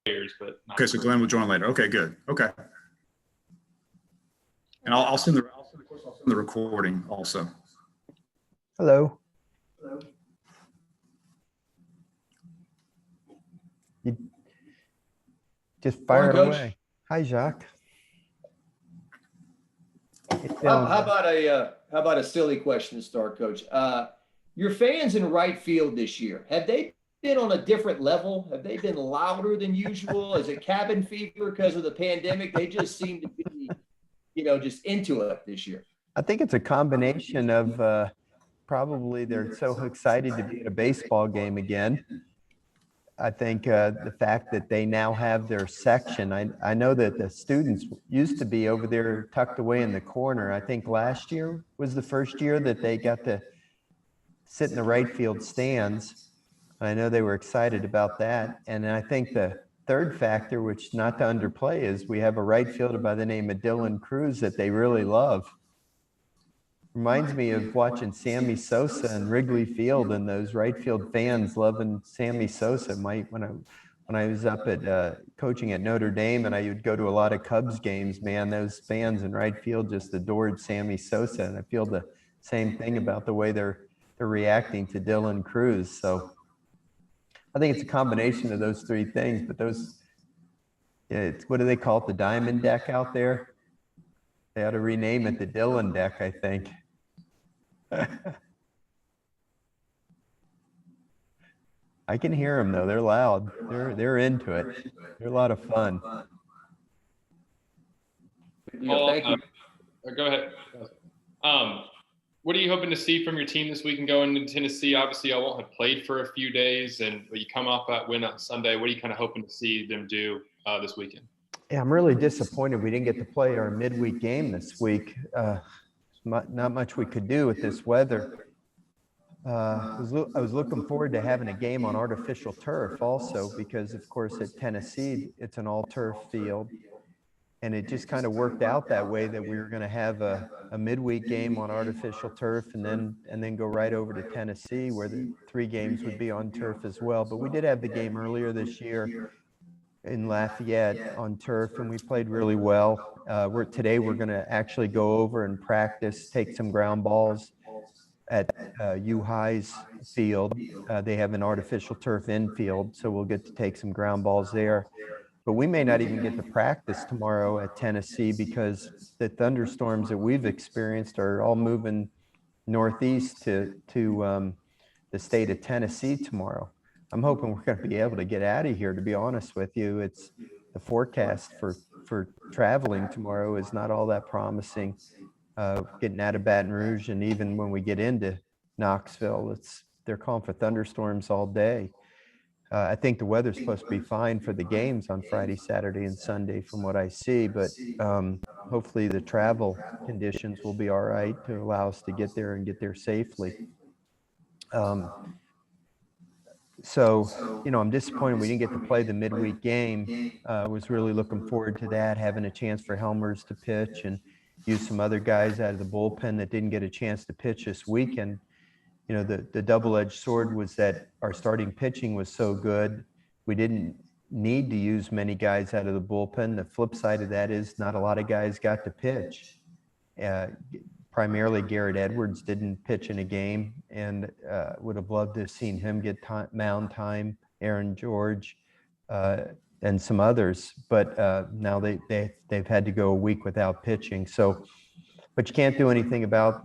but okay. So Glenn will join later. Okay, good. Okay. And I'll send the recording also. Hello. You just fire it away. Hi, Jacques. How about a silly question to start, Coach? Your fans in right field this year, have they been on a different level? Have they been louder than usual? Is it cabin fever because of the pandemic? They just seem to be, just into it this year. I think it's a combination of probably they're so excited to be at a baseball game again. I think the fact that they now have their section, I know that the students used to be over there tucked away in the corner. I think last year was the first year that they got to sit in the right field stands. I know they were excited about that. And I think the third factor, which not to underplay, is we have a right fielder by the name of Dylan Cruz that they really love. Reminds me of watching Sammy Sosa in Wrigley Field and those right field fans loving Sammy Sosa. When I was up at coaching at Notre Dame and I would go to a lot of Cubs games, man, those fans in right field just adored Sammy Sosa. And I feel the same thing about the way they're reacting to Dylan Cruz. So I think it's a combination of those three things, but what do they call it? The diamond deck out there? They ought to rename it the Dylan deck, I think. I can hear them though. They're loud. They're into it. They're a lot of fun. Thank you. Go ahead. What are you hoping to see from your team this week and going into Tennessee? Obviously, y'all won't have played for a few days, and you come off that win on Sunday. What are you kind of hoping to see them do this weekend? Yeah, I'm really disappointed we didn't get to play our midweek game this week. Not much we could do with this weather. I was looking forward to having a game on artificial turf also because, of course, at Tennessee, it's an all-turf field. And it just kind of worked out that way that we were going to have a midweek game on artificial turf and then go right over to Tennessee where the 3 games would be on turf as well. But we did have the game earlier this year in Lafayette on turf, and we played really well. Today we're going to actually go over and practice, take some ground balls at U-High's field. They have an artificial turf infield, so we'll get to take some ground balls there. But we may not even get to practice tomorrow at Tennessee because the thunderstorms that we've experienced are all moving northeast to the state of Tennessee tomorrow. I'm hoping we're going to be able to get out of here, to be honest with you. It's the forecast for traveling tomorrow is not all that promising. Getting out of Baton Rouge, and even when we get into Knoxville, they're calling for thunderstorms all day. I think the weather's supposed to be fine for the games on Friday, Saturday, and Sunday from what I see, but hopefully the travel conditions will be all right to allow us to get there and get there safely. So, I'm disappointed we didn't get to play the midweek game. I was really looking forward to that, having a chance for Helmers to pitch and use some other guys out of the bullpen that didn't get a chance to pitch this weekend. The double-edged sword was that our starting pitching was so good, we didn't need to use many guys out of the bullpen. The flip side of that is not a lot of guys got to pitch. Primarily Garrett Edwards didn't pitch in a game, and would have loved to have seen him get mound time, Aaron George, and some others. But now they've had to go a week without pitching. So, but you can't do anything about,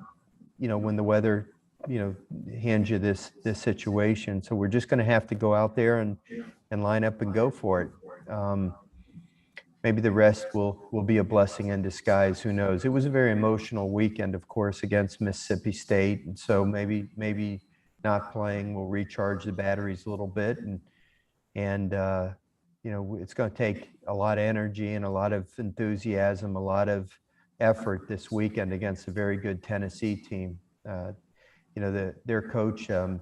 when the weather hands you this situation. So we're just going to have to go out there and line up and go for it. Maybe the rest will be a blessing in disguise. Who knows? It was a very emotional weekend, of course, against Mississippi State. And so maybe not playing will recharge the batteries a little bit. And it's going to take a lot of energy and a lot of enthusiasm, a lot of effort this weekend against a very good Tennessee team. Their coach, Tony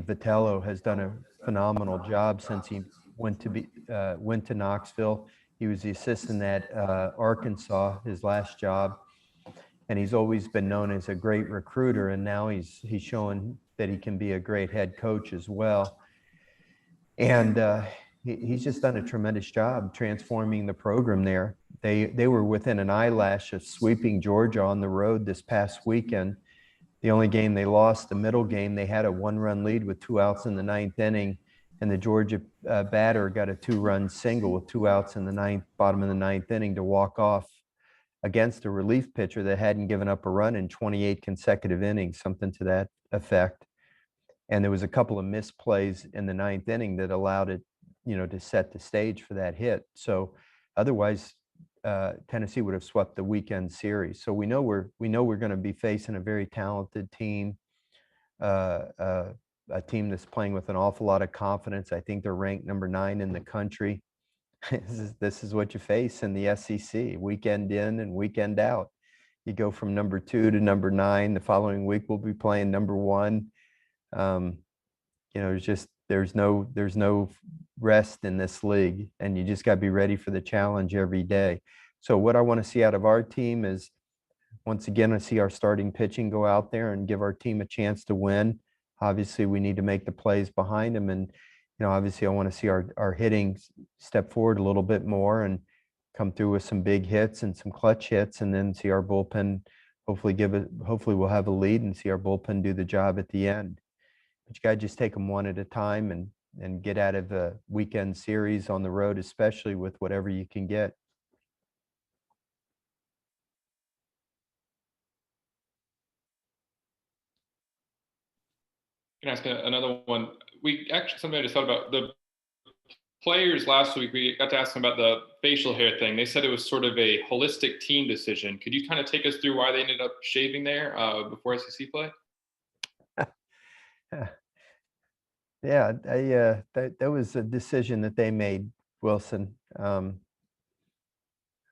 Vitello, has done a phenomenal job since he went to Knoxville. He was the assistant at Arkansas, his last job, and he's always been known as a great recruiter. And now he's showing that he can be a great head coach as well. And he's just done a tremendous job transforming the program there. They were within an eyelash of sweeping Georgia on the road this past weekend. The only game they lost, the middle game, they had a 1-run lead with 2 outs in the 9th inning, and the Georgia batter got a 2-run single with 2 outs in the bottom of the 9th inning to walk off against a relief pitcher that hadn't given up a run in 28 consecutive innings, something to that effect. And there was a couple of missed plays in the 9th inning that allowed it, to set the stage for that hit. So otherwise, Tennessee would have swept the weekend series. So we know we're going to be facing a very talented team, a team that's playing with an awful lot of confidence. I think they're ranked number 9 in the country. This is what you face in the SEC, weekend in and weekend out. You go from number 2 to number 9. The following week we'll be playing number 1. There's no rest in this league, and you just got to be ready for the challenge every day. So what I want to see out of our team is, once again, I see our starting pitching go out there and give our team a chance to win. Obviously, we need to make the plays behind them, and obviously, I want to see our hitting step forward a little bit more and come through with some big hits and some clutch hits, and then see our bullpen hopefully we'll have a lead and see our bullpen do the job at the end. But you got to just take them one at a time and get out of the weekend series on the road, especially with whatever you can get. Can I ask another one? Something I just thought about the players last week. We got to ask them about the facial hair thing. They said it was sort of a holistic team decision. Could you kind of take us through why they ended up shaving there before SEC play? Yeah, that was a decision that they made, Wilson. I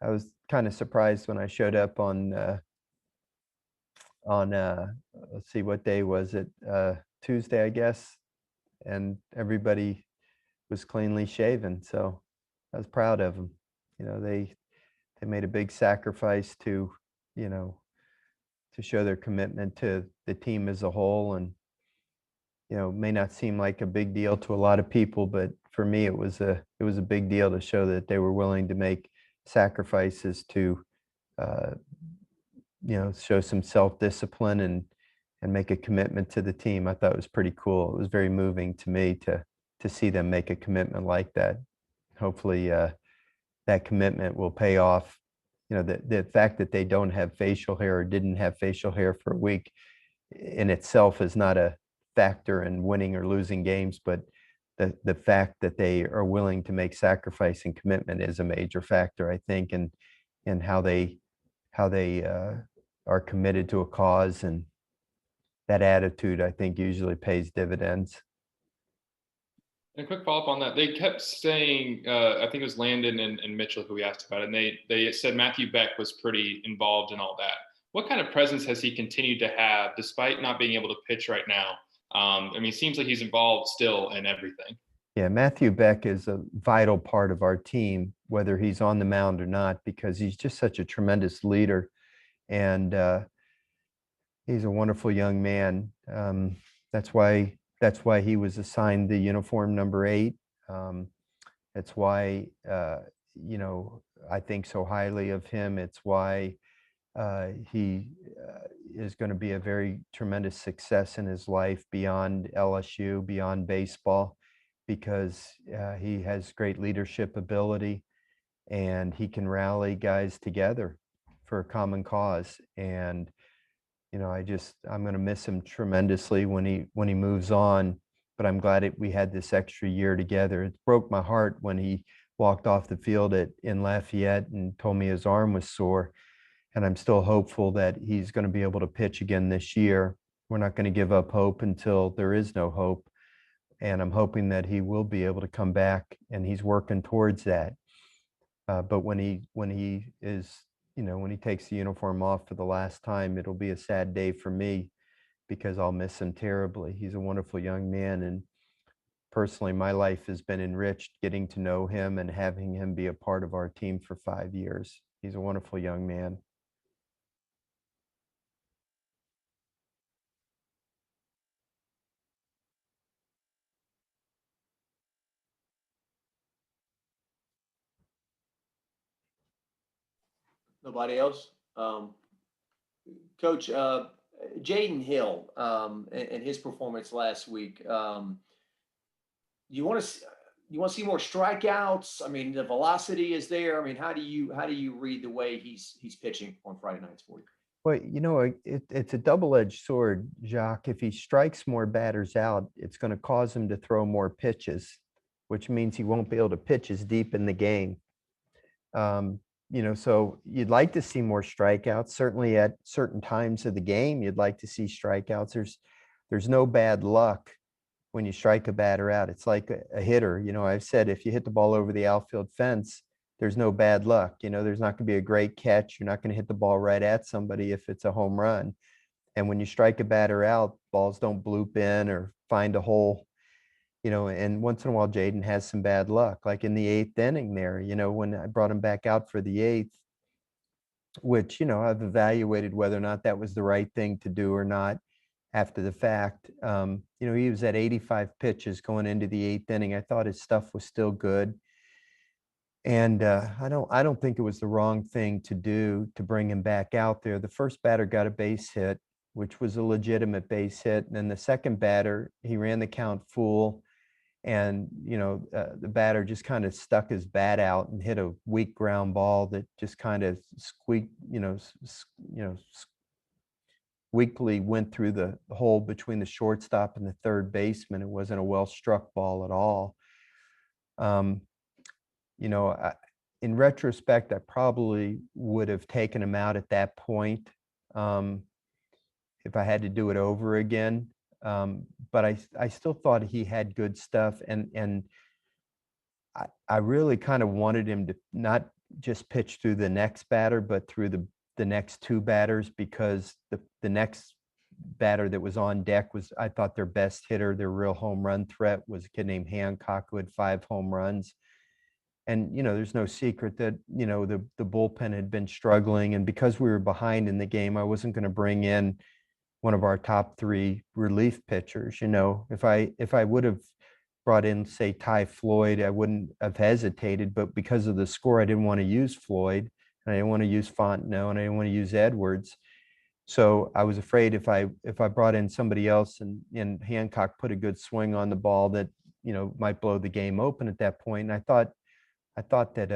was kind of surprised when I showed up on let's see, what day was it? Tuesday, I guess, and everybody was cleanly shaven. So I was proud of them. They made a big sacrifice to show their commitment to the team as a whole, and may not seem like a big deal to a lot of people, but for me, it was a big deal to show that they were willing to make sacrifices to, show some self-discipline and make a commitment to the team. I thought it was pretty cool. It was very moving to me to see them make a commitment like that. Hopefully, that commitment will pay off. The fact that they don't have facial hair or didn't have facial hair for a week in itself is not a factor in winning or losing games, but the fact that they are willing to make sacrifice and commitment is a major factor, I think, in how they are committed to a cause, and that attitude, I think, usually pays dividends. And a quick follow-up on that. They kept saying, I think it was Landon and Mitchell who we asked about it, and they said Matthew Beck was pretty involved in all that. What kind of presence has he continued to have despite not being able to pitch right now? It seems like he's involved still in everything. Yeah, Matthew Beck is a vital part of our team, whether he's on the mound or not, because he's just such a tremendous leader, and he's a wonderful young man. That's why he was assigned the uniform number 8. That's why I think so highly of him. It's why he is going to be a very tremendous success in his life beyond LSU, beyond baseball, because he has great leadership ability, and he can rally guys together for a common cause. And I'm going to miss him tremendously when he moves on, but I'm glad we had this extra year together. It broke my heart when he walked off the field in Lafayette and told me his arm was sore. And I'm still hopeful that he's going to be able to pitch again this year. We're not going to give up hope until there is no hope. And I'm hoping that he will be able to come back, and he's working towards that. But when he takes the uniform off for the last time, it'll be a sad day for me, because I'll miss him terribly. He's a wonderful young man, and personally, my life has been enriched getting to know him and having him be a part of our team for 5 years. He's a wonderful young man. Nobody else? Coach, Jaden Hill, and his performance last week. You want to see more strikeouts? I mean, the velocity is there. I mean, how do you read the way he's pitching on Friday nights for you? Well, it's a double-edged sword, Jacques. If he strikes more batters out, it's going to cause him to throw more pitches, which means he won't be able to pitch as deep in the game. So you'd like to see more strikeouts. Certainly at certain times of the game, you'd like to see strikeouts. There's no bad luck when you strike a batter out. It's like a hitter. I've said if you hit the ball over the outfield fence, there's no bad luck. There's not going to be a great catch. You're not going to hit the ball right at somebody if it's a home run. And when you strike a batter out, balls don't bloop in or find a hole. And once in a while, Jaden has some bad luck, like in the 8th inning there, when I brought him back out for the 8th, which, I've evaluated whether or not that was the right thing to do or not after the fact. He was at 85 pitches going into the 8th inning. I thought his stuff was still good. And I don't think it was the wrong thing to do to bring him back out there. The first batter got a base hit, which was a legitimate base hit. And then the second batter, he ran the count full. And, the batter just kind of stuck his bat out and hit a weak ground ball that just kind of squeaked, weakly went through the hole between the shortstop and the third baseman. It wasn't a well-struck ball at all. In retrospect, I probably would have taken him out at that point if I had to do it over again. But I still thought he had good stuff, and I really kind of wanted him to not just pitch through the next batter, but through the next 2 batters, because the next batter that was on deck was, I thought, their best hitter, their real home run threat was a kid named Hancock, who had 5 home runs. And, there's no secret that, the bullpen had been struggling. And because we were behind in the game, I wasn't going to bring in one of our top 3 relief pitchers. If I would have brought in, say, Ty Floyd, I wouldn't have hesitated. But because of the score, I didn't want to use Floyd, and I didn't want to use Fontenot, and I didn't want to use Edwards. So I was afraid if I brought in somebody else and Hancock put a good swing on the ball, that, might blow the game open at that point. And I thought that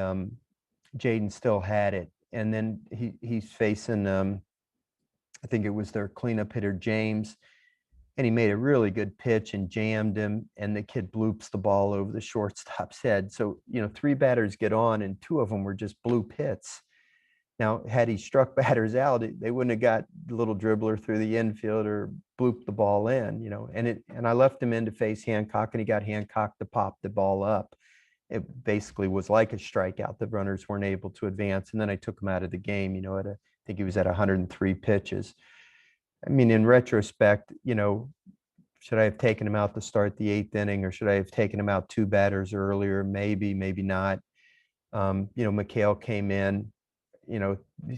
Jaden still had it. And then he's facing, I think it was their cleanup hitter, James, and he made a really good pitch and jammed him, and the kid bloops the ball over the shortstop's head. So, 3 batters get on, and 2 of them were just bloop hits. Now, had he struck batters out, they wouldn't have got the little dribbler through the infield or blooped the ball in, and I left him in to face Hancock, and he got Hancock to pop the ball up. It basically was like a strikeout. The runners weren't able to advance. And then I took him out of the game, I think he was at 103 pitches. I mean, in retrospect, should I have taken him out to start the 8th inning, or should I have taken him out 2 batters earlier? Maybe not. McHale came in,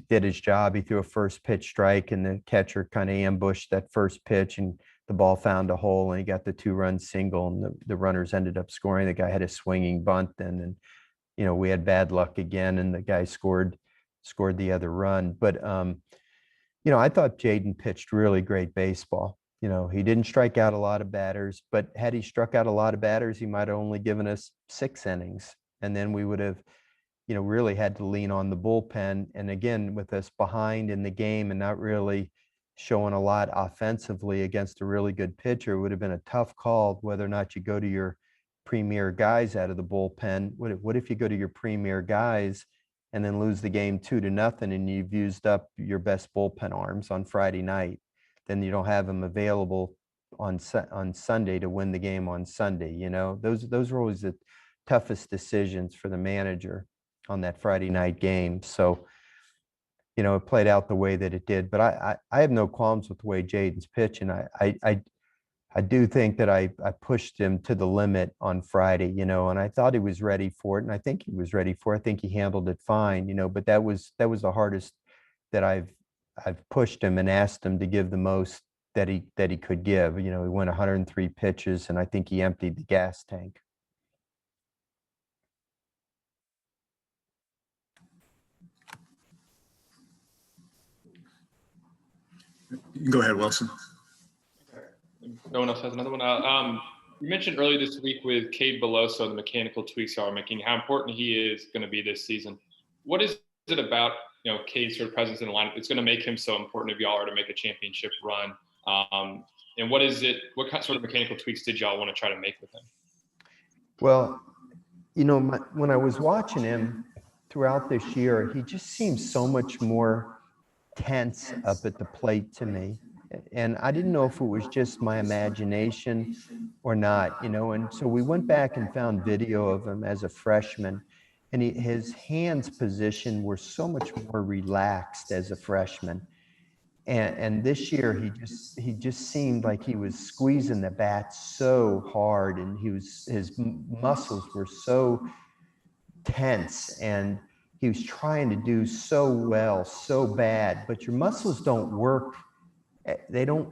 did his job. He threw a first pitch strike, and the catcher kind of ambushed that first pitch, and the ball found a hole, and he got the 2-run single, and the runners ended up scoring. The guy had a swinging bunt then, and we had bad luck again, and the guy scored the other run. But I thought Jaden pitched really great baseball. He didn't strike out a lot of batters, but had he struck out a lot of batters, he might have only given us 6 innings, and then we would have really had to lean on the bullpen. And again, with us behind in the game and not really showing a lot offensively against a really good pitcher, it would have been a tough call whether or not you go to your premier guys out of the bullpen. What if you go to your premier guys and then lose the game 2-0, and you've used up your best bullpen arms on Friday night? Then you don't have them available on Sunday to win the game on Sunday. Those were always the toughest decisions for the manager on that Friday night game. So, it played out the way that it did. But I have no qualms with the way Jaden's pitching. I do think that I pushed him to the limit on Friday, and I thought he was ready for it, and I think he was ready for it. I think he handled it fine, but that was the hardest that I've pushed him and asked him to give the most that he could give. He went 103 pitches, and I think he emptied the gas tank. You can go ahead, Wilson. No one else has another one. You mentioned earlier this week with Cade Beloso, the mechanical tweaks y'all are making, how important he is going to be this season. What is it about, Cade's sort of presence in the lineup? It's going to make him so important if y'all are to make a championship run. And what sort of mechanical tweaks did y'all want to try to make with him? Well, when I was watching him throughout this year, he just seems so much more tense up at the plate to me. And I didn't know if it was just my imagination or not, and so we went back and found video of him as a freshman, and his hands position were so much more relaxed as a freshman. And this year he just seemed like he was squeezing the bat so hard, and his muscles were so tense, and he was trying to do so well, so bad, but your muscles don't work. They don't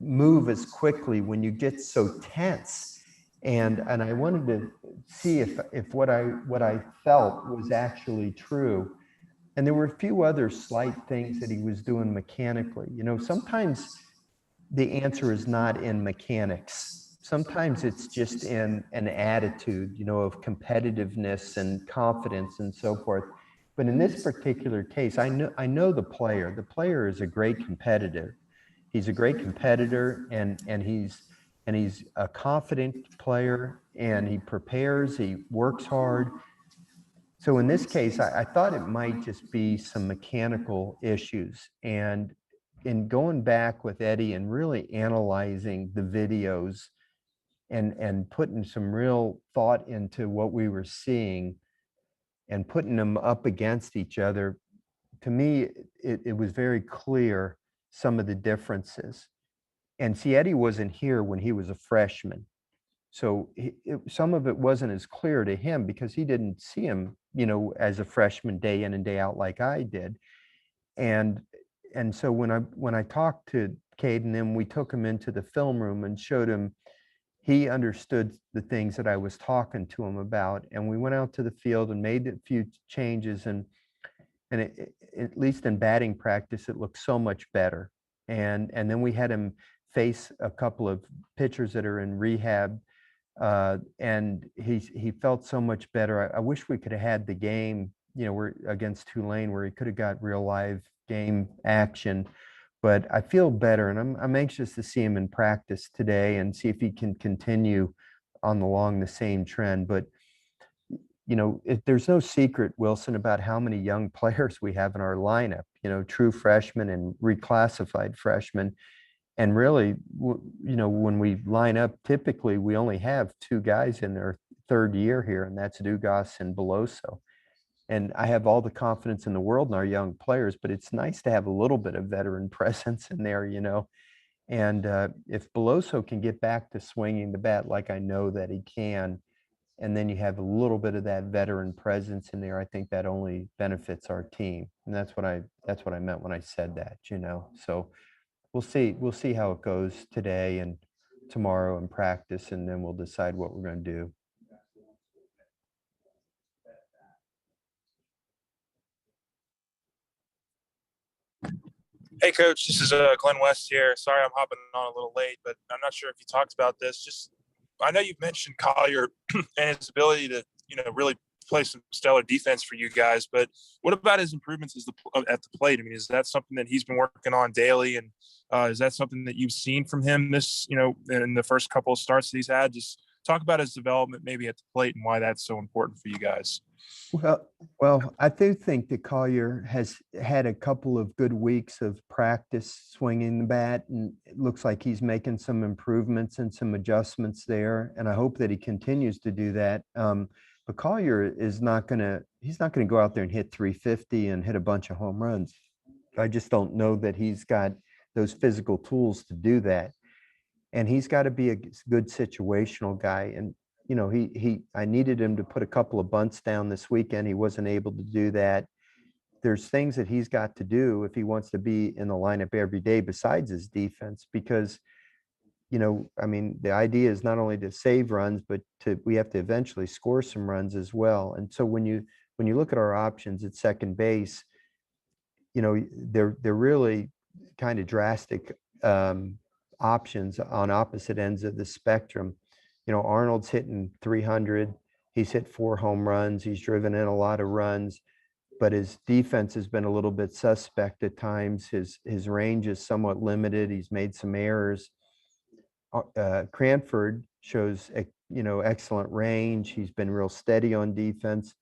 move as quickly when you get so tense. And I wanted to see if what I felt was actually true. And there were a few other slight things that he was doing mechanically. Sometimes the answer is not in mechanics. Sometimes it's just in an attitude, of competitiveness and confidence and so forth. But in this particular case, I know the player. The player is a great competitor. He's a great competitor, and he's a confident player, and he prepares, he works hard. So in this case, I thought it might just be some mechanical issues. And in going back with Eddie and really analyzing the videos and putting some real thought into what we were seeing and putting them up against each other, to me, it was very clear some of the differences. And see, Eddie wasn't here when he was a freshman. So some of it wasn't as clear to him because he didn't see him, as a freshman day in and day out like I did. And so when I talked to Cade and then we took him into the film room and showed him, he understood the things that I was talking to him about. And we went out to the field and made a few changes, and at least in batting practice, it looked so much better. And then we had him face a couple of pitchers that are in rehab, and he felt so much better. I wish we could have had the game, we're against Tulane, where he could have got real live game action. But I feel better, and I'm anxious to see him in practice today and see if he can continue along the same trend. But there's no secret, Wilson, about how many young players we have in our lineup, true freshmen and reclassified freshmen. And really, when we line up, typically we only have two guys in their third year here, and that's Dugas and Beloso. And I have all the confidence in the world in our young players, but it's nice to have a little bit of veteran presence in there, And if Beloso can get back to swinging the bat like I know that he can, and then you have a little bit of that veteran presence in there, I think that only benefits our team. And that's what I meant when I said that, So we'll see how it goes today and tomorrow in practice, and then we'll decide what we're going to do. Hey, Coach, this is Glenn West here. Sorry I'm hopping on a little late, but I'm not sure if you talked about this. I know you've mentioned Collier and his ability to, really play some stellar defense for you guys, but what about his improvements at the plate? I mean, is that something that he's been working on daily? And is that something that you've seen from him this, in the first couple of starts that he's had? Just talk about his development maybe at the plate and why that's so important for you guys. Well, I do think that Collier has had a couple of good weeks of practice swinging the bat, and it looks like he's making some improvements and some adjustments there. And I hope that he continues to do that. But Collier is he's not going to go out there and hit 350 and hit a bunch of home runs. I just don't know that he's got those physical tools to do that. And he's got to be a good situational guy. And I needed him to put a couple of bunts down this weekend. He wasn't able to do that. There's things that he's got to do if he wants to be in the lineup every day besides his defense, because, the idea is not only to save runs, but we have to eventually score some runs as well. And so when you look at our options at second base, they're really kind of drastic options on opposite ends of the spectrum. You know, Arnold's hitting 300. He's hit 4 home runs. He's driven in a lot of runs, but his defense has been a little bit suspect at times. His range is somewhat limited. He's made some errors. Cranford shows, you know, excellent range. He's been real steady on defense,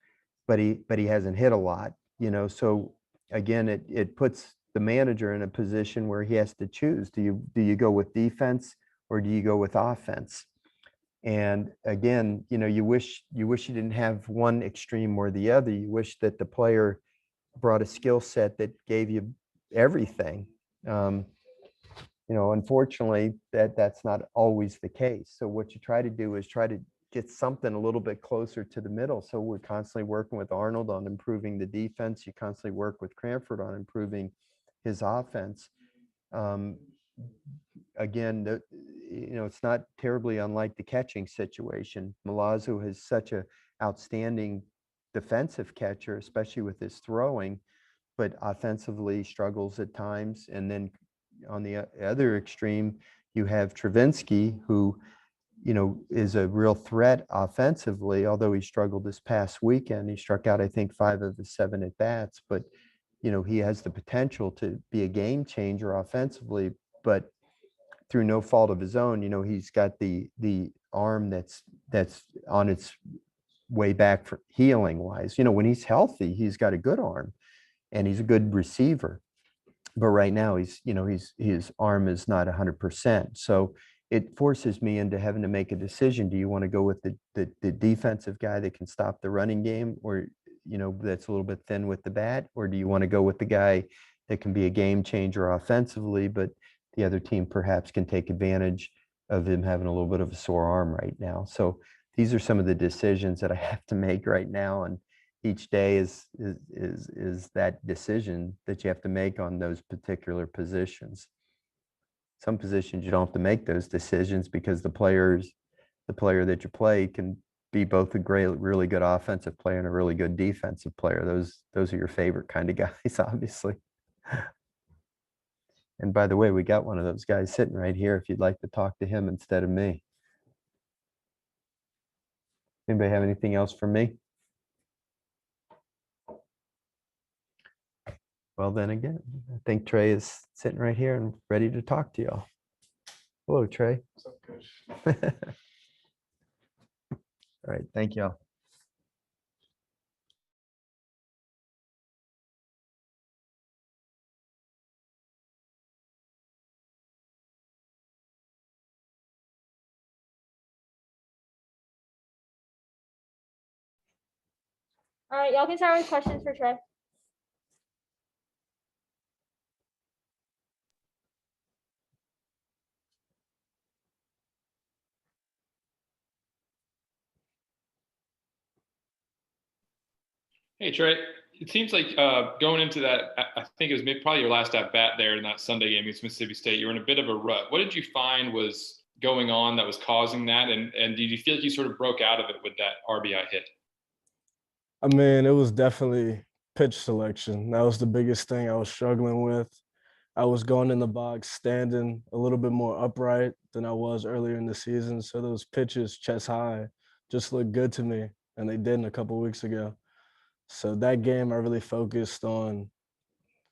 but he hasn't hit a lot, you know. So again, it puts the manager in a position where he has to choose. Do you go with defense or do you go with offense? And again, you know, you wish you didn't have one extreme or the other. You wish that the player brought a skill set that gave you everything. You know, unfortunately, that's not always the case. So what you try to do is try to get something a little bit closer to the middle. So we're constantly working with Arnold on improving the defense. You constantly work with Cranford on improving his offense. Again, you know, it's not terribly unlike the catching situation. Milazzo is such a outstanding defensive catcher, especially with his throwing, but offensively struggles at times. And then on the other extreme, you have Travinsky, who, you know, is a real threat offensively, although he struggled this past weekend. He struck out, I think, 5 of the 7 at bats, but, you know, he has the potential to be a game changer offensively, but through no fault of his own, you know, he's got the arm that's on its way back for healing wise. You know, when he's healthy, he's got a good arm and he's a good receiver. But right now he's, you know, his arm is not 100%. So it forces me into having to make a decision. Do you want to go with the defensive guy that can stop the running game, or, you know, that's a little bit thin with the bat, or do you want to go with the guy that can be a game changer offensively, but the other team perhaps can take advantage of him having a little bit of a sore arm right now? So these are some of the decisions that I have to make right now, and each day is that decision that you have to make on those particular positions. Some positions you don't have to make those decisions because the player that you play can be both a really good offensive player and a really good defensive player. Those are your favorite kind of guys, obviously. And by the way, we got one of those guys sitting right here if you'd like to talk to him instead of me. Anybody have anything else for me? Well, then again, I think Trey is sitting right here and ready to talk to y'all. Hello, Trey. What's up, Coach? All right, thank y'all. All right, y'all can start with questions for Trey. Hey, Trey, it seems like going into that, I think it was probably your last at bat there in that Sunday game against Mississippi State, you were in a bit of a rut. What did you find was going on that was causing that? And did you feel like you sort of broke out of it with that RBI hit? I mean, it was definitely pitch selection. That was the biggest thing I was struggling with. I was going in the box, standing a little bit more upright than I was earlier in the season. So those pitches, chest high, just looked good to me, and they didn't a couple of weeks ago. So that game, I really focused on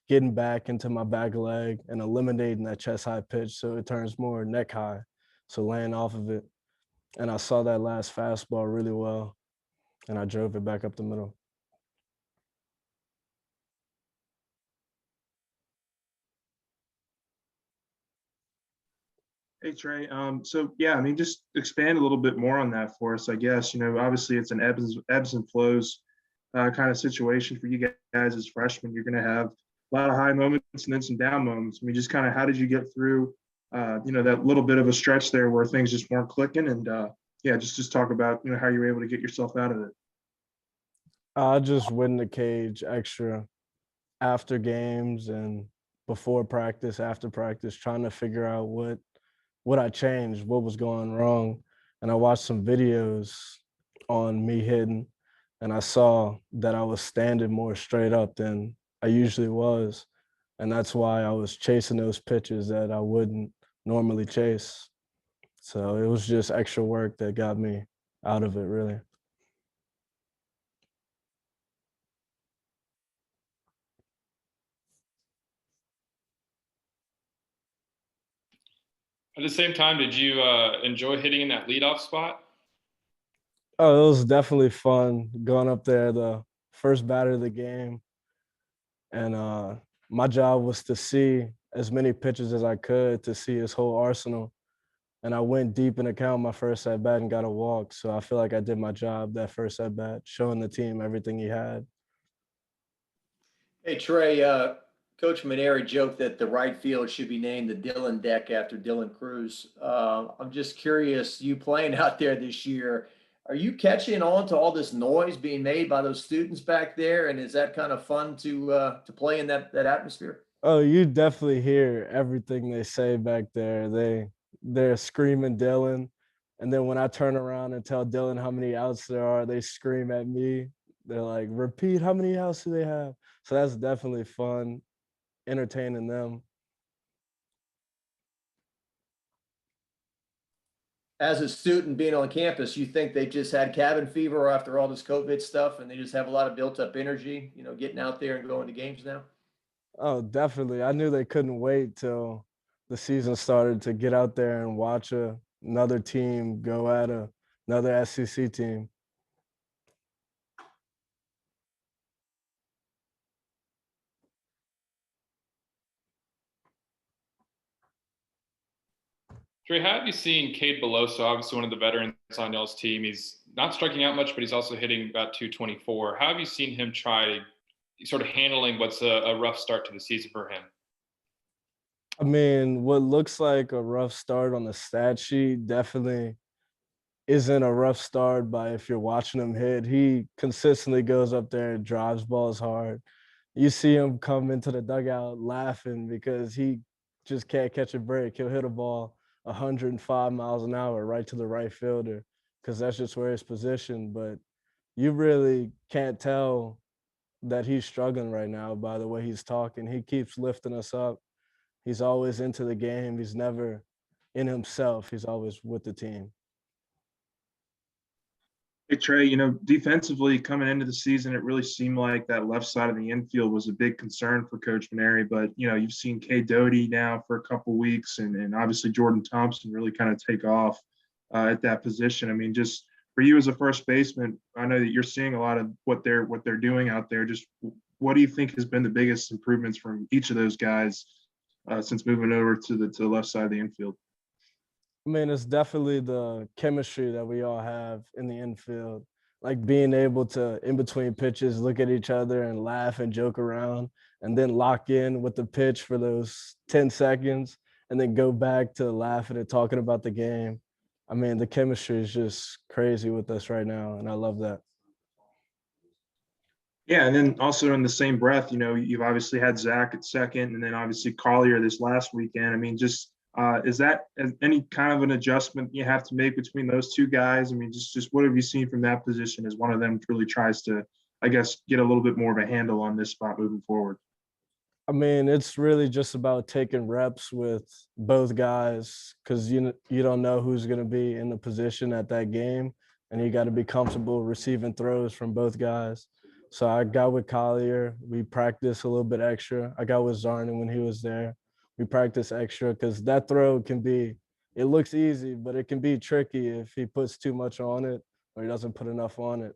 getting back into my back leg and eliminating that chest high pitch so it turns more neck high, so laying off of it. And I saw that last fastball really well, and I drove it back up the middle. Hey, Trey. So yeah, I mean, just expand a little bit more on that for us, I guess. You know, obviously it's an ebbs and flows kind of situation for you guys as freshmen. You're going to have a lot of high moments and then some down moments. I mean, just kind of how did you get through, you know, that little bit of a stretch there where things just weren't clicking? And yeah, just talk about, you know, how you were able to get yourself out of it. I just went in the cage extra after games and before practice, after practice, trying to figure out what I changed, what was going wrong. And I watched some videos on me hitting, and I saw that I was standing more straight up than I usually was. And that's why I was chasing those pitches that I wouldn't normally chase. So it was just extra work that got me out of it, really. At the same time, did you enjoy hitting in that leadoff spot? Oh, it was definitely fun going up there, the first batter of the game. And my job was to see as many pitches as I could to see his whole arsenal. And I went deep in the count my first at bat and got a walk. So I feel like I did my job that first at bat, showing the team everything he had. Hey, Trey, Coach Mainieri joked that the right field should be named the Dylan deck after Dylan Cruz. I'm just curious, you playing out there this year, are you catching on to all this noise being made by those students back there? And is that kind of fun to play in that atmosphere? Oh, you definitely hear everything they say back there. They're screaming Dylan. And then when I turn around and tell Dylan how many outs there are, they scream at me. They're like, repeat, how many outs do they have? So that's definitely fun, entertaining them. As a student being on campus, you think they just had cabin fever after all this COVID stuff and they just have a lot of built up energy, getting out there and going to games now? Oh, definitely. I knew they couldn't wait till the season started to get out there and watch another team go at another SEC team. Trey, how have you seen Cade Beloso, obviously one of the veterans on y'all's team? He's not striking out much, but he's also hitting about 224. How have you seen him try sort of handling what's a rough start to the season for him? I mean, what looks like a rough start on the stat sheet definitely isn't a rough start by if you're watching him hit. He consistently goes up there and drives balls hard. You see him come into the dugout laughing because he just can't catch a break. He'll hit a ball 105 miles an hour right to the right fielder because that's just where he's positioned. But you really can't tell that he's struggling right now by the way he's talking. He keeps lifting us up. He's always into the game. He's never in himself. He's always with the team. Hey, Trey, defensively coming into the season, it really seemed like that left side of the infield was a big concern for Coach Mainieri. But, you've seen Kay Doty now for a couple weeks and obviously Jordan Thompson really kind of take off at that position. I mean, just for you as a first baseman, I know that you're seeing a lot of what they're doing out there. Just what do you think has been the biggest improvements from each of those guys since moving over to the left side of the infield? I mean, it's definitely the chemistry that we all have in the infield, like being able to, in between pitches, look at each other and laugh and joke around and then lock in with the pitch for those 10 seconds and then go back to laughing and talking about the game. I mean, the chemistry is just crazy with us right now, and I love that. Yeah, and then also in the same breath, you've obviously had Zach at second and then obviously Collier this last weekend. I mean, just is that any kind of an adjustment you have to make between those two guys? I mean, just what have you seen from that position as one of them really tries to, I guess, get a little bit more of a handle on this spot moving forward? I mean, it's really just about taking reps with both guys because you don't know who's going to be in the position at that game, and you got to be comfortable receiving throws from both guys. So I got with Collier. We practiced a little bit extra. I got with Zarnin when he was there. We practice extra because that throw it looks easy, but it can be tricky if he puts too much on it or he doesn't put enough on it.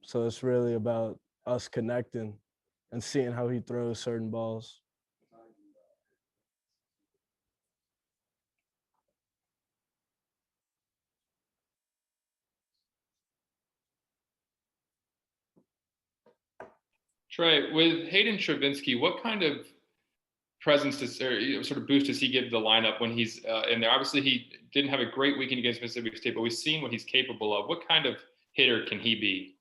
So it's really about us connecting and seeing how he throws certain balls. Trey, with Hayden Travinsky, what kind of presence or sort of boost does he give the lineup when he's in there? Obviously, he didn't have a great weekend against Mississippi State, but we've seen what he's capable of. What kind of hitter can he be?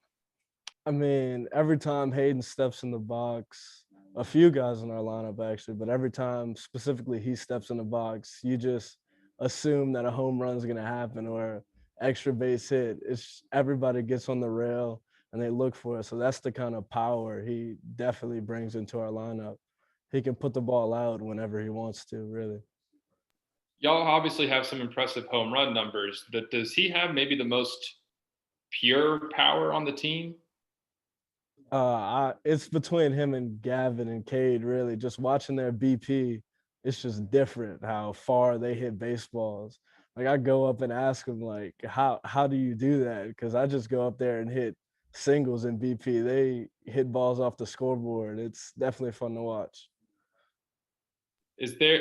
I mean, every time Hayden steps in the box, a few guys in our lineup actually, but every time specifically he steps in the box, you just assume that a home run is going to happen or extra base hit. It's everybody gets on the rail and they look for it. So that's the kind of power he definitely brings into our lineup. he can put the ball out whenever he wants to, really. Y'all obviously have some impressive home run numbers. Does he have maybe the most pure power on the team? It's between him and Gavin and Cade, really. Just watching their BP, it's just different how far they hit baseballs. Like, I go up and ask them, like, how do you do that? Because I just go up there and hit singles in BP. They hit balls off the scoreboard. It's definitely fun to watch.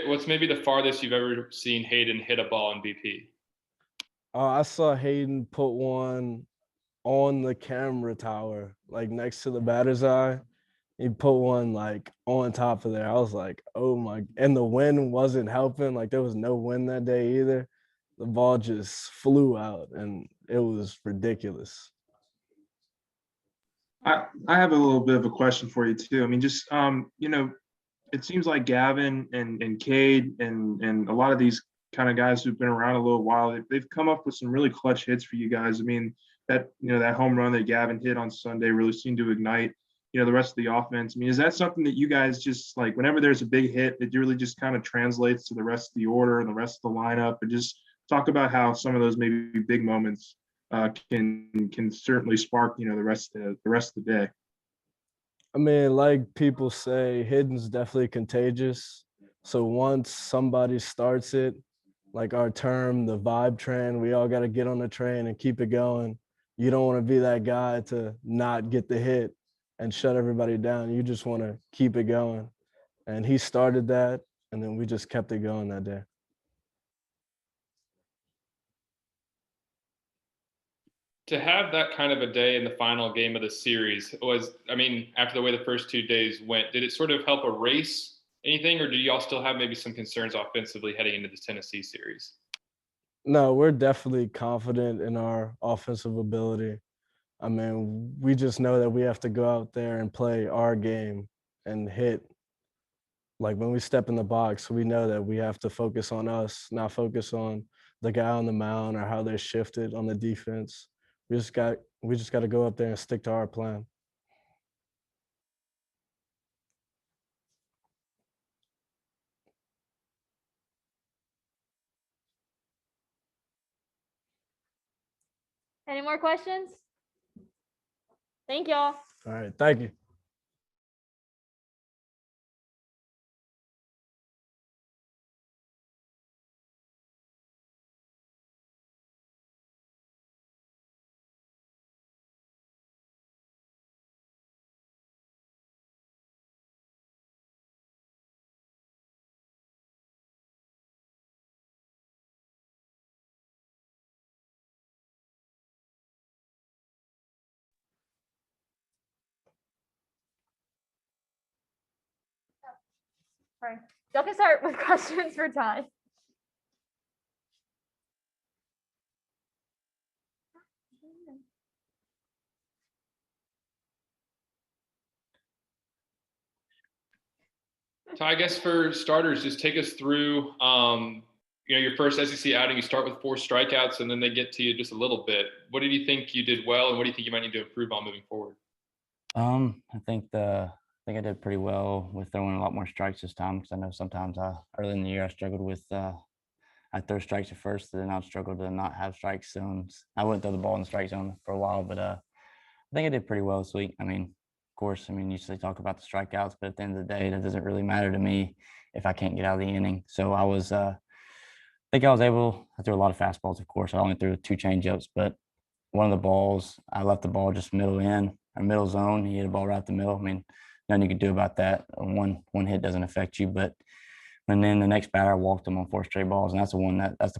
What's maybe the farthest you've ever seen Hayden hit a ball in BP? I saw Hayden put one on the camera tower, like next to the batter's eye. He put one like on top of there. I was like, oh my, and the wind wasn't helping. Like, there was no wind that day either. The ball just flew out and it was ridiculous. I have a little bit of a question for you too. I mean, just it seems like Gavin and Cade and a lot of these kind of guys who've been around a little while, they've come up with some really clutch hits for you guys. I mean, that home run that Gavin hit on Sunday really seemed to ignite the rest of the offense. I mean, is that something that you guys just like whenever there's a big hit, it really just kind of translates to the rest of the order and the rest of the lineup? And just talk about how some of those maybe big moments can certainly spark the rest of the day. I mean, like people say, hitting's definitely contagious. So once somebody starts it, like our term, the vibe train, we all got to get on the train and keep it going. You don't want to be that guy to not get the hit and shut everybody down. You just want to keep it going. And he started that, and then we just kept it going that day. To have that kind of a day in the final game of the series after the way the first 2 days went, did it sort of help erase anything, or do y'all still have maybe some concerns offensively heading into the Tennessee series? No, we're definitely confident in our offensive ability. I mean, we just know that we have to go out there and play our game and hit. Like, when we step in the box, we know that we have to focus on us, not focus on the guy on the mound or how they're shifted on the defense. We just got to go up there and stick to our plan. Any more questions? Thank y'all. All right, thank you. All right. Y'all can start with questions for Ty. So I guess for starters, just take us through, your first SEC outing. You start with 4 strikeouts, and then they get to you just a little bit. What did you think you did well, and what do you think you might need to improve on moving forward? I think I did pretty well with throwing a lot more strikes this time, because I know sometimes early in the year I struggled with I throw strikes at first, and then I'd struggle to not have strike zones. I wouldn't throw the ball in the strike zone for a while, but I think I did pretty well this week. I mean, of course, usually talk about the strikeouts, but at the end of the day, that doesn't really matter to me if I can't get out of the inning. So I was, I threw a lot of fastballs, of course. I only threw 2 changeups, but one of the balls, I left the ball just middle zone. He hit a ball right up the middle. I mean, nothing you could do about that. One hit doesn't affect you, but and then the next batter, I walked him on 4 straight balls, and that's the one that's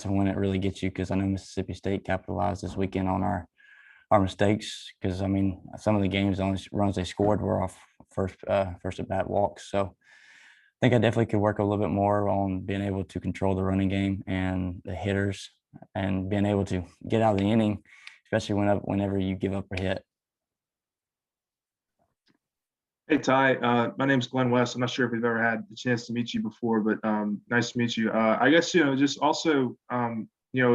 the one that really gets you, because I know Mississippi State capitalized this weekend on our mistakes, because some of the games, the only runs they scored were off first at bat walks. So I think I definitely could work a little bit more on being able to control the running game and the hitters, and being able to get out of the inning, especially whenever you give up a hit. Hey, Ty, my name's Glenn West. I'm not sure if we've ever had the chance to meet you before, but nice to meet you. I guess, just also, a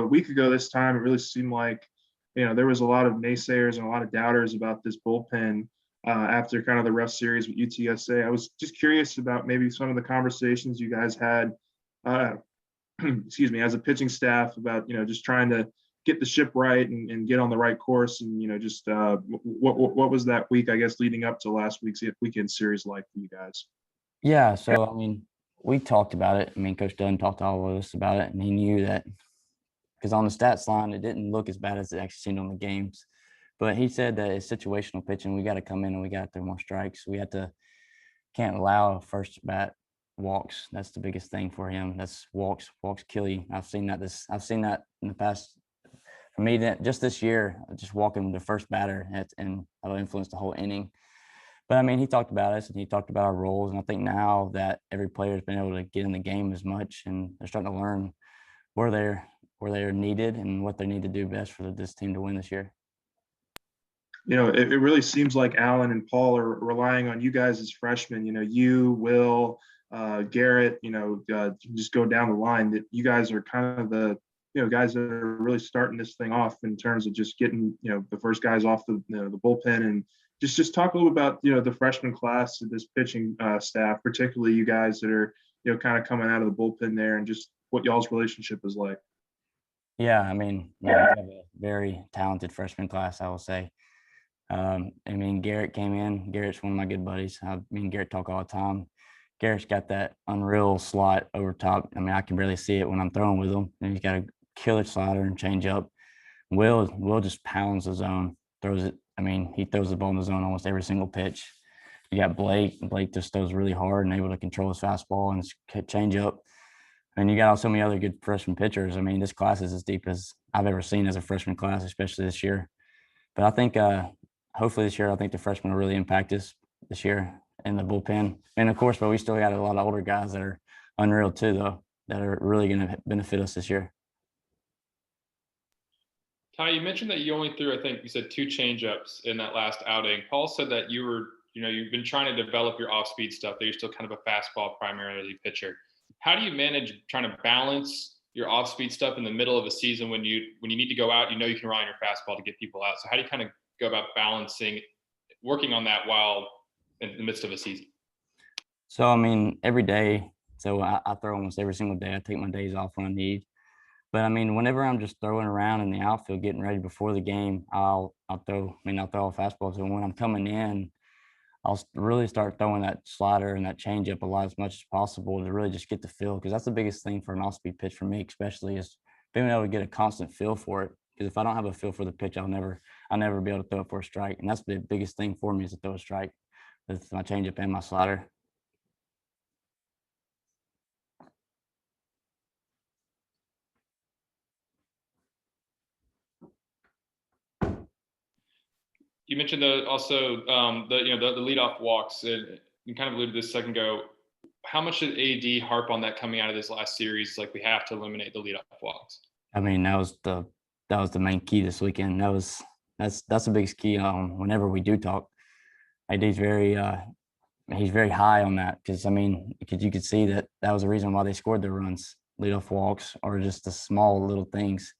week ago this time, it really seemed like, there was a lot of naysayers and a lot of doubters about this bullpen. after kind of the rough series with UTSA. I was just curious about maybe some of the conversations you guys had, excuse me, as a pitching staff about, just trying to get the ship right and get on the right course. And, just what was that week, I guess, leading up to last week's weekend series like for you guys? Yeah, so I mean, we talked about it. I mean, Coach Dunn talked to all of us about it, and he knew that because on the stats line, it didn't look as bad as it actually seemed on the games. But he said that it's situational pitching. We got to come in and we got to throw more strikes. We can't allow first bat walks. That's the biggest thing for him. That's walks kill you. I've seen that in the past. For me, just this year, just walking the first batter and that'll influence the whole inning. But I mean, he talked about us and he talked about our roles. And I think now that every player has been able to get in the game as much and they're starting to learn where they're needed and what they need to do best for this team to win this year. It really seems like Alan and Paul are relying on you guys as freshmen. You, Will, Garrett, just go down the line, that you guys are kind of the, guys that are really starting this thing off in terms of just getting, the first guys off the bullpen. And just talk a little about, the freshman class of this pitching staff, particularly you guys that are, kind of coming out of the bullpen there, and just what y'all's relationship is like. Yeah, I mean, we have a very talented freshman class, I will say. I mean, Garrett came in. Garrett's one of my good buddies. Me and Garrett talk all the time. Garrett's got that unreal slot over top. I mean, I can barely see it when I'm throwing with him. And he's got a killer slider and change up. Will just pounds the zone, throws it. I mean, he throws the ball in the zone almost every single pitch. You got Blake. Blake just throws really hard and able to control his fastball and his change up. And you got so many other good freshman pitchers. I mean, this class is as deep as I've ever seen as a freshman class, especially this year. But I think hopefully this year, I think the freshmen will really impact us this year in the bullpen. And of course, but we still got a lot of older guys that are unreal too, though, that are really going to benefit us this year. Ty, you mentioned that you only threw, I think you said 2 changeups in that last outing. Paul said that you've been trying to develop your off-speed stuff, that you're still kind of a fastball primarily pitcher. How do you manage trying to balance your off-speed stuff in the middle of a season when you need to go out, you can rely on your fastball to get people out? So how do you kind of go about working on that while in the midst of a season? So, I mean, every day, so I throw almost every single day. I take my days off when I need. But I mean, whenever I'm just throwing around in the outfield, getting ready before the game, I'll throw a fastball. So when I'm coming in, I'll really start throwing that slider and that changeup as much as possible to really just get the feel, because that's the biggest thing for an off-speed pitch for me, especially, is being able to get a constant feel for it. Because if I don't have a feel for the pitch, I'll never be able to throw it for a strike. And that's the biggest thing for me, is to throw a strike with my changeup and my slider. You mentioned the leadoff walks, and you kind of alluded to this a second ago. How much did AD harp on that coming out of this last series? Like, we have to eliminate the leadoff walks. I mean, that was the main key this weekend. That's the biggest key. Whenever we do talk, AD's he's very high on that, because you could see that was the reason why they scored their runs. Leadoff walks or just the small little things.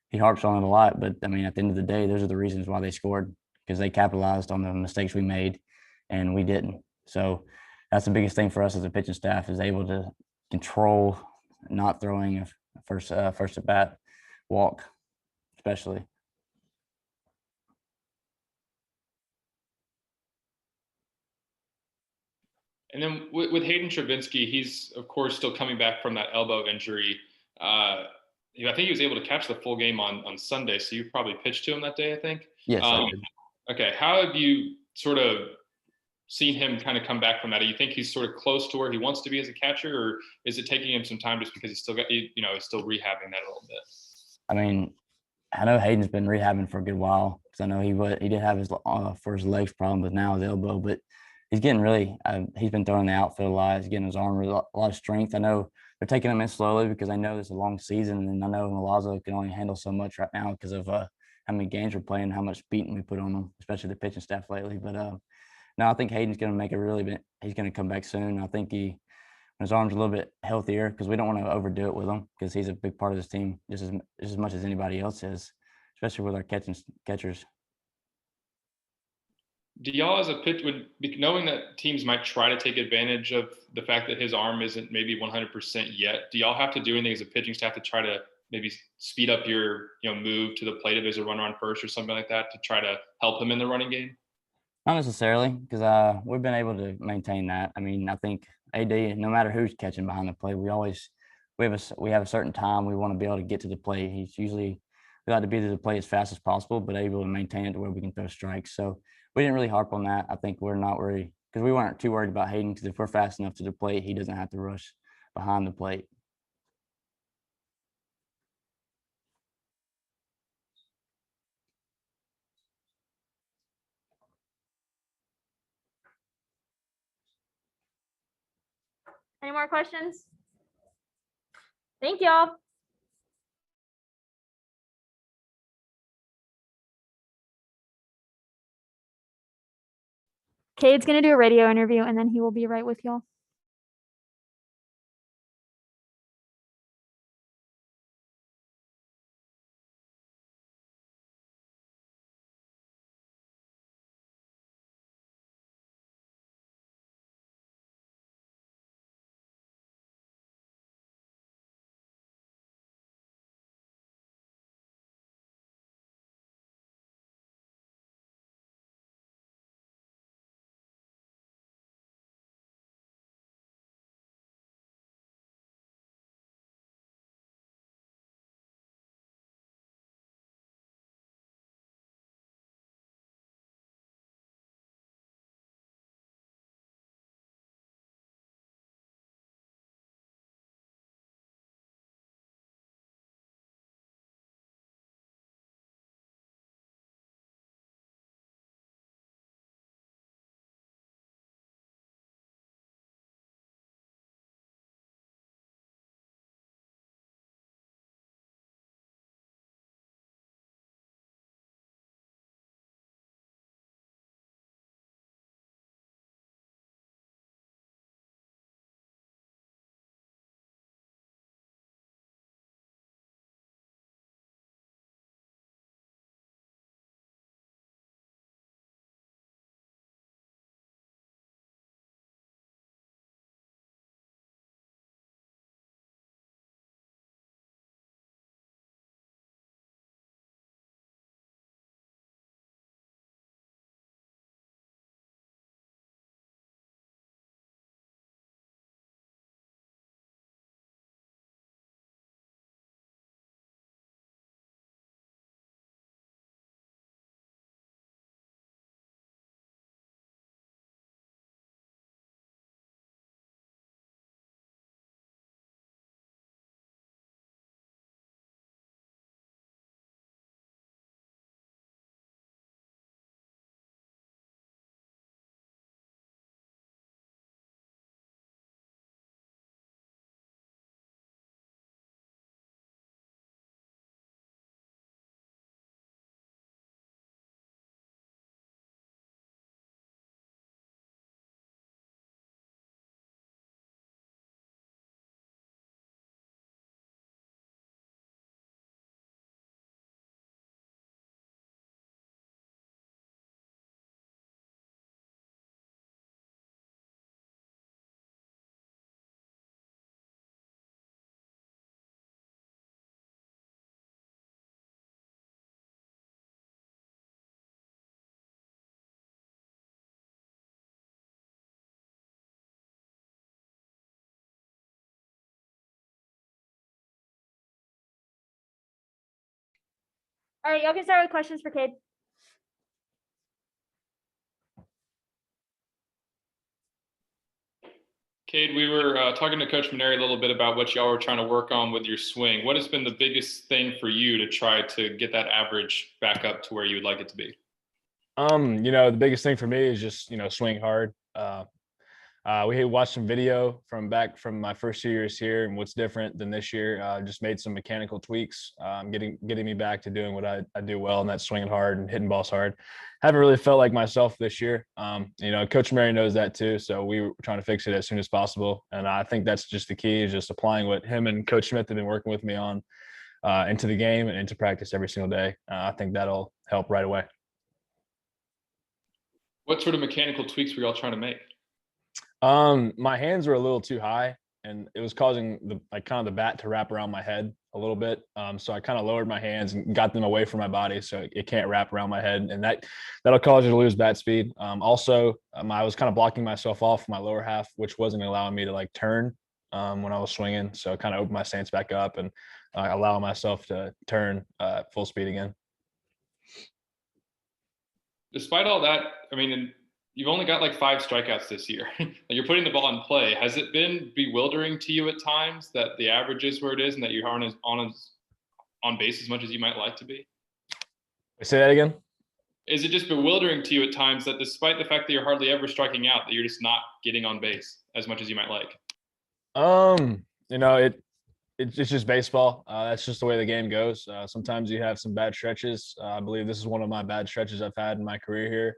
He harps on it a lot, but I mean, at the end of the day, those are the reasons why they scored, because they capitalized on the mistakes we made and we didn't. So that's the biggest thing for us as a pitching staff, is able to control not throwing a first at bat walk, especially. And then with Hayden Travinsky, he's of course still coming back from that elbow injury. I think he was able to catch the full game on Sunday, so you probably pitched to him that day, I think. Yes. I did. Okay, how have you sort of seen him kind of come back from that? Do you think he's sort of close to where he wants to be as a catcher, or is it taking him some time just because he's still he's still rehabbing that a little bit? I mean, I know Hayden's been rehabbing for a good while, because I know he did have his for his legs problem, but now his elbow. But he's getting really he's been throwing the outfield a lot. He's getting his arm a lot of strength. I know they're taking him in slowly because I know it's a long season, and I know Milazzo can only handle so much right now because of how many games we're playing, how much beating we put on them, especially the pitching staff lately. But no, I think Hayden's going to make it he's going to come back soon. I think his arm's a little bit healthier, because we don't want to overdo it with him, because he's a big part of this team just as much as anybody else is, especially with our catchers. do y'all as a pitch knowing that teams might try to take advantage of the fact that his arm isn't maybe 100% yet, do y'all have to do anything as a pitching staff to try to maybe speed up your move to the plate if there's a runner on first or something like that to try to help him in the running game? Not necessarily, because we've been able to maintain that. I mean, I think AD, no matter who's catching behind the plate, we have a certain time we want to be able to get to the plate. We like to be to the plate as fast as possible, but able to maintain it to where we can throw strikes. So we didn't really harp on that. I think we're not worried because we weren't too worried about Hayden, because if we're fast enough to the plate, he doesn't have to rush behind the plate. Any more questions? Thank y'all. Cade's gonna do a radio interview and then he will be right with y'all. All right, y'all can start with questions for Cade. Cade, we were talking to Coach Mainieri a little bit about what y'all were trying to work on with your swing. What has been the biggest thing for you to try to get that average back up to where you would like it to be? The biggest thing for me is just, swing hard. We watched some video from my first 2 years here, and what's different than this year. Just made some mechanical tweaks, getting me back to doing what I do well, and that's swinging hard and hitting balls hard. Haven't really felt like myself this year. Coach Mary knows that too, so we were trying to fix it as soon as possible. And I think that's just the key, is just applying what him and Coach Smith have been working with me on into the game and into practice every single day. I think that'll help right away. What sort of mechanical tweaks were y'all trying to make? My hands were a little too high, and it was causing the bat to wrap around my head a little bit. So I kind of lowered my hands and got them away from my body, so it can't wrap around my head, and that'll cause you to lose bat speed. Also, I was kind of blocking myself off my lower half, which wasn't allowing me to like turn when I was swinging. So I kind of opened my stance back up and allow myself to turn full speed again. Despite all that, I mean, and you've only got like 5 strikeouts this year. You're putting the ball in play. Has it been bewildering to you at times that the average is where it is and that you aren't on base as much as you might like to be? Say that again. Is it just bewildering to you at times that despite the fact that you're hardly ever striking out, that you're just not getting on base as much as you might like? It's just baseball. That's just the way the game goes. Sometimes you have some bad stretches. I believe this is one of my bad stretches I've had in my career here.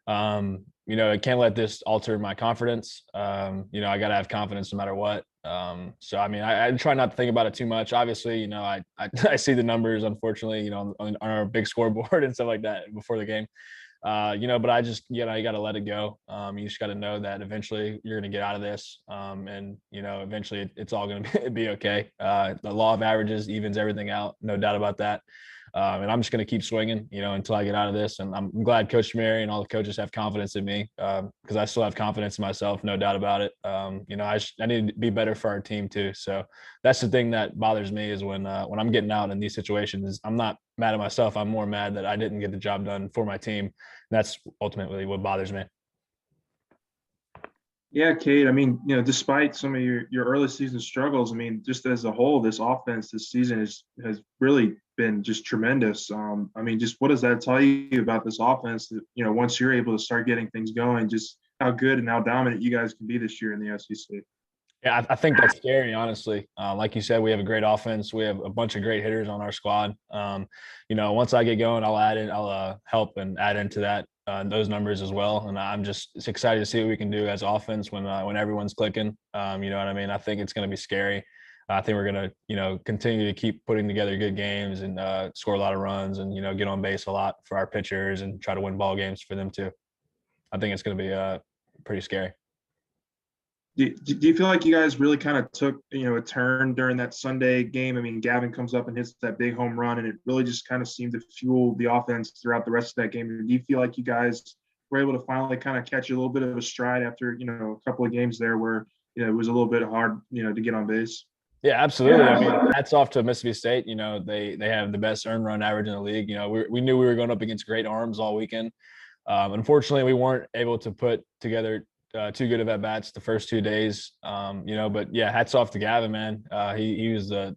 I can't let this alter my confidence. I got to have confidence no matter what. So, I mean, I try not to think about it too much. Obviously, I see the numbers, unfortunately, on our big scoreboard and stuff like that before the game. But I just, you got to let it go. You just got to know that eventually you're going to get out of this. And eventually it's all going to be okay. The law of averages evens everything out. No doubt about that. And I'm just going to keep swinging, until I get out of this. And I'm glad Coach Mainieri and all the coaches have confidence in me because I still have confidence in myself, no doubt about it. I need to be better for our team too. So that's the thing that bothers me is when I'm getting out in these situations, I'm not mad at myself. I'm more mad that I didn't get the job done for my team. And that's ultimately what bothers me. Yeah, Cade, I mean, despite some of your early season struggles, I mean, just as a whole, this offense this season has really been just tremendous. I mean, just what does that tell you about this offense that, once you're able to start getting things going, just how good and how dominant you guys can be this year in the SEC? Yeah, I think that's scary, honestly. Like you said, we have a great offense. We have a bunch of great hitters on our squad. Once I get going, I'll help and add into that those numbers as well. And I'm just excited to see what we can do as offense when everyone's clicking. You know what I mean? I think it's going to be scary. I think we're going to, continue to keep putting together good games and score a lot of runs and, get on base a lot for our pitchers and try to win ball games for them too. I think it's going to be pretty scary. Do you feel like you guys really kind of took, a turn during that Sunday game? I mean, Gavin comes up and hits that big home run, and it really just kind of seemed to fuel the offense throughout the rest of that game. Do you feel like you guys were able to finally kind of catch a little bit of a stride after, a couple of games there where, it was a little bit hard, to get on base? Yeah, absolutely. I mean, hats off to Mississippi State. They have the best earned run average in the league. We knew we were going up against great arms all weekend. Unfortunately, we weren't able to put together too good of at bats the first 2 days, but yeah, hats off to Gavin, man. He was the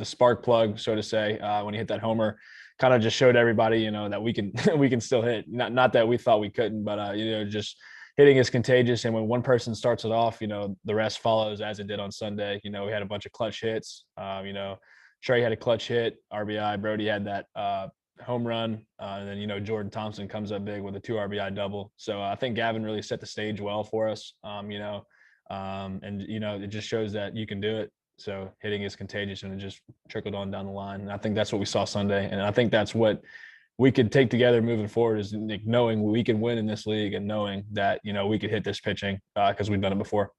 spark plug, so to say, when he hit that homer. Kind of just showed everybody, that we can we can still hit. Not that we thought we couldn't, but just hitting is contagious. And when one person starts it off, the rest follows as it did on Sunday. We had a bunch of clutch hits. Trey had a clutch hit, RBI. Brody had that home run, and then Jordan Thompson comes up big with a 2 RBI double. So I think Gavin really set the stage well for us. And it just shows that you can do it. So hitting is contagious, and it just trickled on down the line. And I think that's what we saw Sunday, and I think that's what we could take together moving forward is knowing we can win in this league and knowing that we could hit this pitching because we've done it before.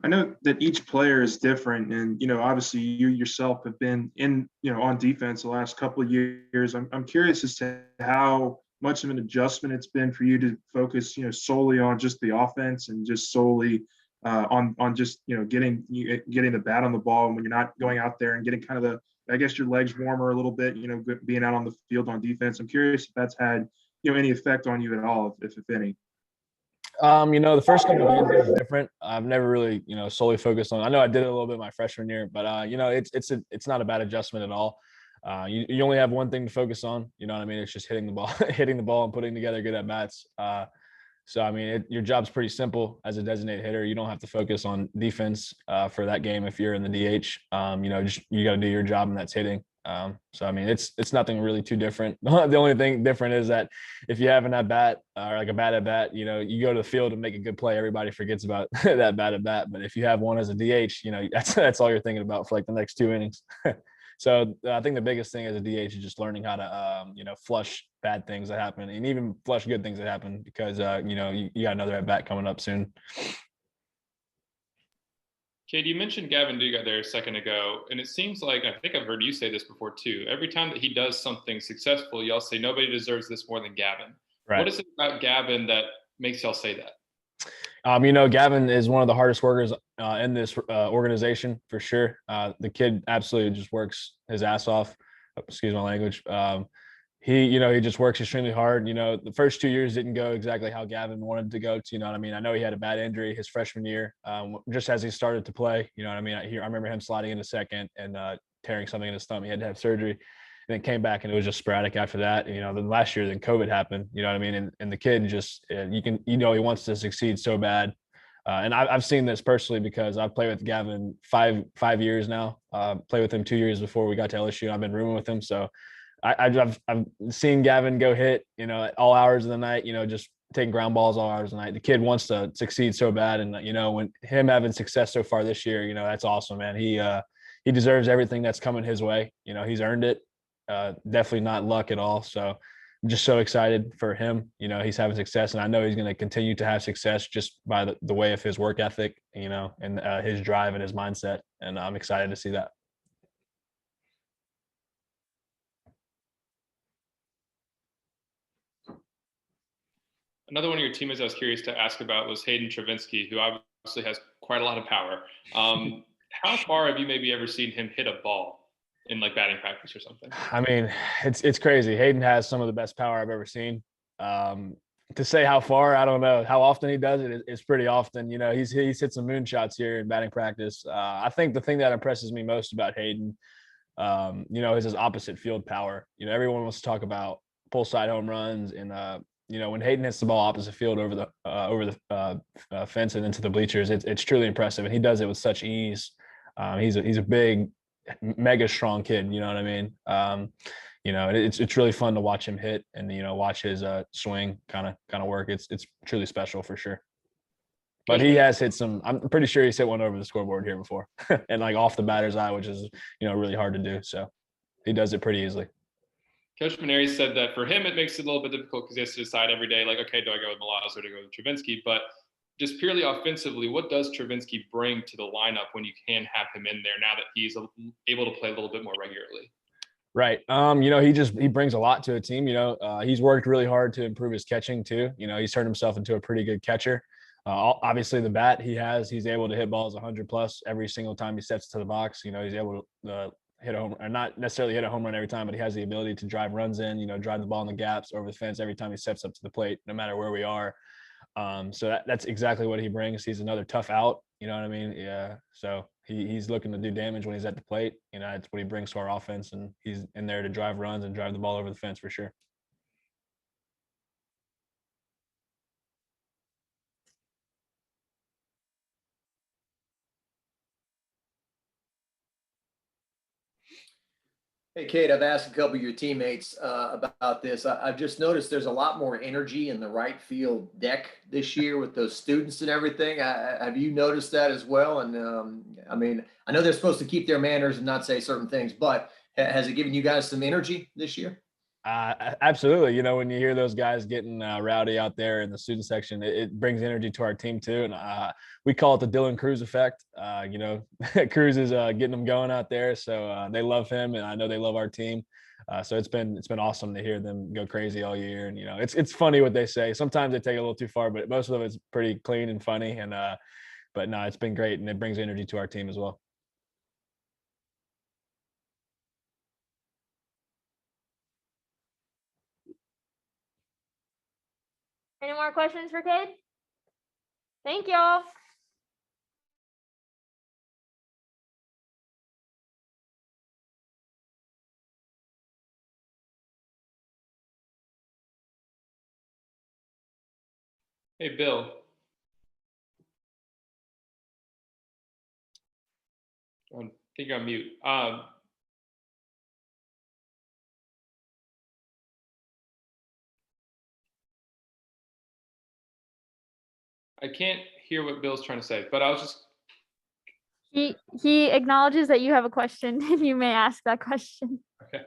I know that each player is different, and obviously you yourself have been in on defense the last couple of years. I'm curious as to how much of an adjustment it's been for you to focus solely on just the offense and just solely on just getting the bat on the ball when you're not going out there and getting kind of your legs warmer a little bit, being out on the field on defense. I'm curious if that's had any effect on you at all, if any. The first couple of games was different. I've never really, solely focused on. I know I did it a little bit my freshman year, but it's not a bad adjustment at all. You only have one thing to focus on. You know what I mean? It's just hitting the ball, and putting together good at bats. So I mean, your job's pretty simple as a designated hitter. You don't have to focus on defense for that game if you're in the DH. You got to do your job, and that's hitting. So I mean, it's nothing really too different. The only thing different is that if you have an at bat or like a bad at bat, you go to the field and make a good play, everybody forgets about that bad at bat. But if you have one as a DH, that's all you're thinking about for like the next 2 innings. So I think the biggest thing as a DH is just learning how to, flush bad things that happen and even flush good things that happen because, you got another at bat coming up soon. Cade, you mentioned Gavin Dugat there a second ago, and it seems like, I think I've heard you say this before too. Every time that he does something successful, y'all say nobody deserves this more than Gavin. Right. What is it about Gavin that makes y'all say that? Gavin is one of the hardest workers in this organization for sure. The kid absolutely just works his ass off. Excuse my language. He just works extremely hard. The first 2 years didn't go exactly how Gavin wanted to go to, I know he had a bad injury his freshman year, just as he started to play, I remember him sliding into second and tearing something in his thumb. He had to have surgery and then came back and it was just sporadic after that. Then last year, then COVID happened, and the kid just, he wants to succeed so bad. And I've seen this personally because I've played with Gavin five years now, played with him 2 years before we got to LSU. And I've been rooming with him. So I've seen Gavin go hit, at all hours of the night, just taking ground balls all hours of the night. The kid wants to succeed so bad. And, when him having success so far this year, that's awesome, man. He deserves everything that's coming his way. He's earned it. Definitely not luck at all. So I'm just so excited for him. He's having success and I know he's going to continue to have success just by the way of his work ethic, and his drive and his mindset. And I'm excited to see that. Another one of your teammates I was curious to ask about was Hayden Travinsky, who obviously has quite a lot of power. How far have you maybe ever seen him hit a ball in like batting practice or something? It's crazy. Hayden has some of the best power I've ever seen. To say how far, I don't know. How often he does it is pretty often. He's hit some moonshots here in batting practice. I think the thing that impresses me most about Hayden, is his opposite field power. Everyone wants to talk about pull side home runs and when Hayden hits the ball opposite field over the fence and into the bleachers, it's truly impressive, and he does it with such ease. He's a big, mega strong kid. You know what I mean? It's really fun to watch him hit and watch his swing kind of work. It's truly special for sure. But he has hit some. I'm pretty sure he's hit one over the scoreboard here before, and like off the batter's eye, which is really hard to do. So he does it pretty easily. Coach Mainieri said that for him, it makes it a little bit difficult because he has to decide every day, like, okay, do I go with Milazzo or do I go with Travinsky? But just purely offensively, what does Travinsky bring to the lineup when you can have him in there now that he's able to play a little bit more regularly? Right. He brings a lot to a team. He's worked really hard to improve his catching too. He's turned himself into a pretty good catcher. Obviously the bat he's able to hit balls 100 plus every single time he steps to the box. He's able to hit a home, or not necessarily hit a home run every time, but he has the ability to drive runs in, drive the ball in the gaps over the fence every time he steps up to the plate, no matter where we are. So that's exactly what he brings. He's another tough out, you know what I mean? Yeah. So he's looking to do damage when he's at the plate. That's what he brings to our offense, and he's in there to drive runs and drive the ball over the fence for sure. Hey, Cade, I've asked a couple of your teammates about this. I've just noticed there's a lot more energy in the right field deck this year with those students and everything. Have you noticed that as well? And I know they're supposed to keep their manners and not say certain things, but has it given you guys some energy this year? Absolutely. when you hear those guys getting rowdy out there in the student section, it brings energy to our team too. And we call it the Dylan Cruz effect. Cruz is getting them going out there. So they love him, and I know they love our team. So it's been awesome to hear them go crazy all year. And, it's funny what they say. Sometimes they take it a little too far, but most of it's pretty clean and funny. And, but no, it's been great, and it brings energy to our team as well. Any more questions for Cade? Thank y'all. Hey, Bill. I think you're on mute. I can't hear what Bill's trying to say, but I was just He acknowledges that you have a question and you may ask that question. Okay.